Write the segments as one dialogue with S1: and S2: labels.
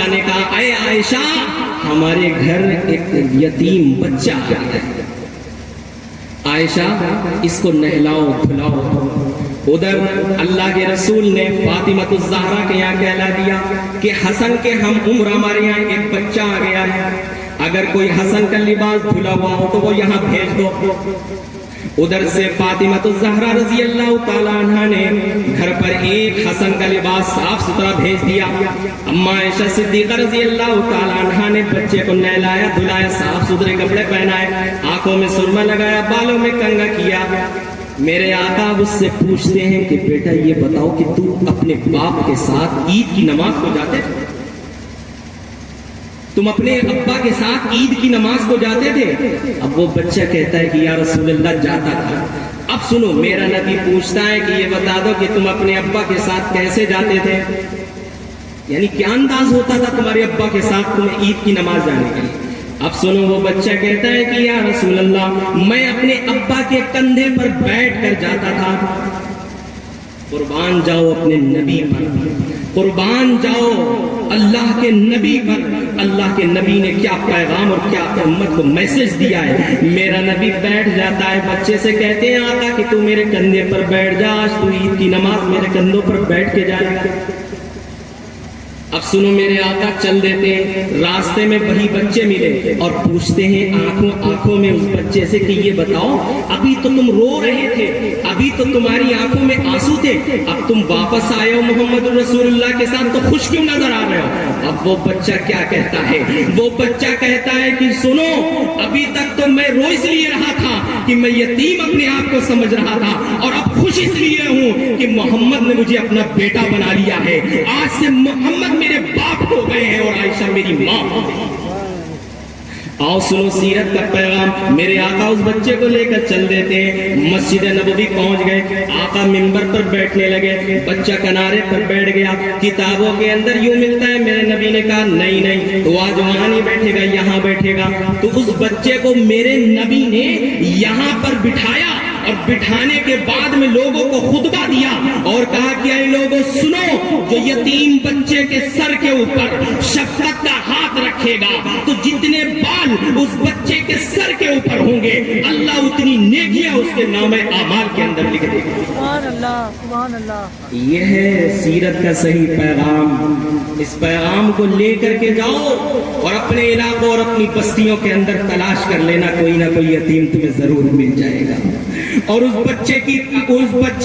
S1: نے کہا اے عائشہ ہمارے گھر ایک یتیم بچہ آیا ہے، عائشہ اس کو نہلاؤ دھلاؤ۔ ادھر اللہ کے رسول نے فاطمہ الزہرا کے یہاں کہلا دیا کہ حسن کے ہم عمر ہمارے یہاں ایک بچہ آ گیا ہے، اگر کوئی حسن کا لباس دھلا ہوا ہو تو وہ یہاں بھیج دو۔ ادھر سے فاطمہ الزہرا رضی اللہ تعالیٰ عنہ نے گھر پر ایک حسن کا لباس صاف ستھرا بھیج دیا۔ اما عائشہ صدیقہ رضی اللہ تعالیٰ عنہ نے بچے کو نہلایا دھلایا، صاف ستھرے کپڑے پہنائے، آنکھوں میں سرما لگایا، بالوں میں کنگھا کیا۔ میرے آقا اس سے پوچھتے ہیں کہ بیٹا یہ بتاؤ کہ تو اپنے باپ کے ساتھ عید کی نماز کو جاتے تھے؟ تم اپنے ابا کے ساتھ عید کی نماز کو جاتے تھے؟ اب وہ بچہ کہتا ہے کہ یا رسول اللہ جاتا تھا۔ اب سنو، میرا نبی پوچھتا ہے کہ یہ بتا دو کہ تم اپنے ابا کے ساتھ کیسے جاتے تھے، یعنی کیا انداز ہوتا تھا تمہارے ابا کے ساتھ تمہیں عید کی نماز جانے کے لیے؟ اب سنو، وہ بچہ کہتا ہے کہ یا رسول اللہ میں اپنے ابا کے کندھے پر بیٹھ کر جاتا تھا۔ قربان جاؤ اپنے نبی پر، قربان جاؤ اللہ کے نبی پر۔ اللہ کے نبی نے کیا پیغام اور کیا امت کو میسج دیا ہے۔ میرا نبی بیٹھ جاتا ہے، بچے سے کہتے ہیں آقا کہ تو میرے کندھے پر بیٹھ جا، آج تو عید کی نماز میرے کندھوں پر بیٹھ کے جائے گا۔ اب سنو، میرے آقا چل دیتے ہیں، راستے میں وہی بچے ملے اور پوچھتے ہیں آنکھوں میں اس بچے سے کہ یہ بتاؤ ابھی تو تم رو رہے تھے، ابھی تو تمہاری آنکھوں میں آنسو تھے، اب تم واپس آئے ہو محمد رسول اللہ کے ساتھ تو خوش کیوں نظر آ رہے ہو؟ اب وہ بچہ کیا کہتا ہے؟ وہ بچہ کہتا ہے کہ سنو، ابھی تک تو میں رو اس لیے رہا تھا کہ میں یتیم اپنے آپ کو سمجھ رہا تھا، اور اب خوش اس لیے ہوں کہ محمد نے مجھے اپنا بیٹا بنا لیا ہے۔ آج سے محمد میرے باپ ہو گئے ہیں اور عائشہ میری ماں ہو گئی۔ آؤ سنو سیرت کا پیغام۔ میرے آقا اس بچے کو لے کر چل دیتے ہیں، مسجد نبوی پہنچ گئے، آقا منبر پر بیٹھنے لگے، بچہ کنارے پر بیٹھ گیا۔ کتابوں کے اندر یوں ملتا ہے، میرے نبی نے کہا نہیں نہیں تو آج وہاں نہیں بیٹھے گا، یہاں بیٹھے گا۔ تو اس بچے کو میرے نبی نے یہاں پر بٹھایا، اور بٹھانے کے بعد میں لوگوں کو خطبہ دیا اور کہا کہ اے لوگوں سنو، جو یتیم بچے کے سر کے اوپر شفقت کا ہاتھ رکھے گا تو جتنے بال اس بچے کے سر کے اوپر ہوں گے اللہ اتنی نیکیاں اس کے نام اعمال کے اندر لکھ دے گا۔
S2: سبحان اللہ، سبحان اللہ۔
S1: یہ ہے سیرت کا صحیح پیغام۔ اس پیغام کو لے کر کے جاؤ اور اپنے علاقوں اور اپنی بستیوں کے اندر تلاش کر لینا، کوئی نہ کوئی یتیم تمہیں ضرور مل جائے گا۔ اور اس بچے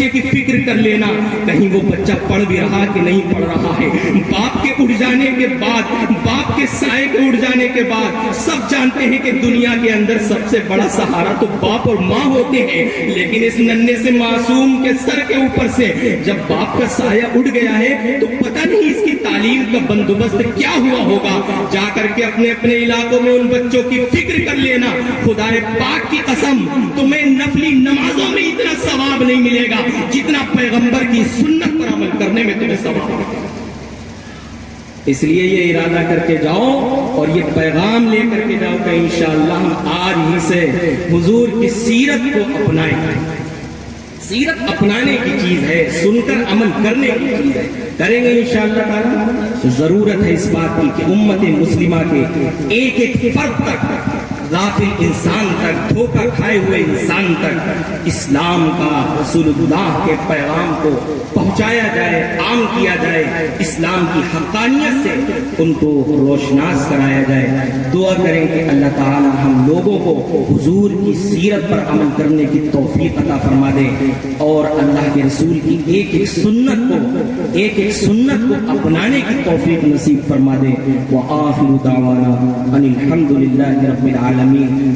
S1: کی فکر کر لینا، کہیں وہ بچہ پڑھ بھی رہا کہ نہیں پڑھ رہا ہے۔ باپ کے اٹھ جانے کے بعد، باپ کے سائے کے اٹھ جانے کے بعد سب جانتے ہیں کہ دنیا کے اندر سب سے بڑا سہارا تو باپ اور ماں ہوتے ہیں، لیکن اس ننھے سے معصوم کے سر کے اوپر سے جب باپ کا سایہ اٹھ گیا ہے تو پتہ نہیں اس کی تعلیم کا بندوبست کیا ہوا ہوگا۔ جا کر کے اپنے اپنے علاقوں میں ان بچوں کی فکر کر لینا۔ خدا پاک کی قسم تمہیں نفلی نمازوں میں اتنا ثواب نہیں ملے گا جتنا پیغمبر کی سنت پر عمل کرنے میں تمہیں ثواب ملے گا۔ اس لیے یہ ارادہ کر کے جاؤ اور یہ پیغام لے کر کے جاؤ کہ انشاءاللہ ہم آج ہی سے حضور کی سیرت کو اپنائیں گے۔ سیرت اپنانے کی چیز ہے، سن کر عمل کرنے کی چیز ہے، کریں گے انشاءاللہ تعالی۔ ضرورت ہے اس بات کی کہ امت مسلمہ کے ایک ایک فرد تک، غافل انسان تک، دھوکہ کھائے ہوئے انسان تک اسلام کا، رسول اللہ کے پیغام کو پہنچایا جائے، عام کیا جائے، اسلام کی حقانیت سے ان کو روشناس کرایا جائے۔ دعا کریں کہ اللہ تعالی ہم لوگوں کو حضور کی سیرت پر عمل کرنے کی توفیق عطا فرما دے اور اللہ کے رسول کی ایک ایک سنت کو اپنانے کی توفیق نصیب فرما دے۔ وآخر دعوانا ان الحمد للہ رب العالمین۔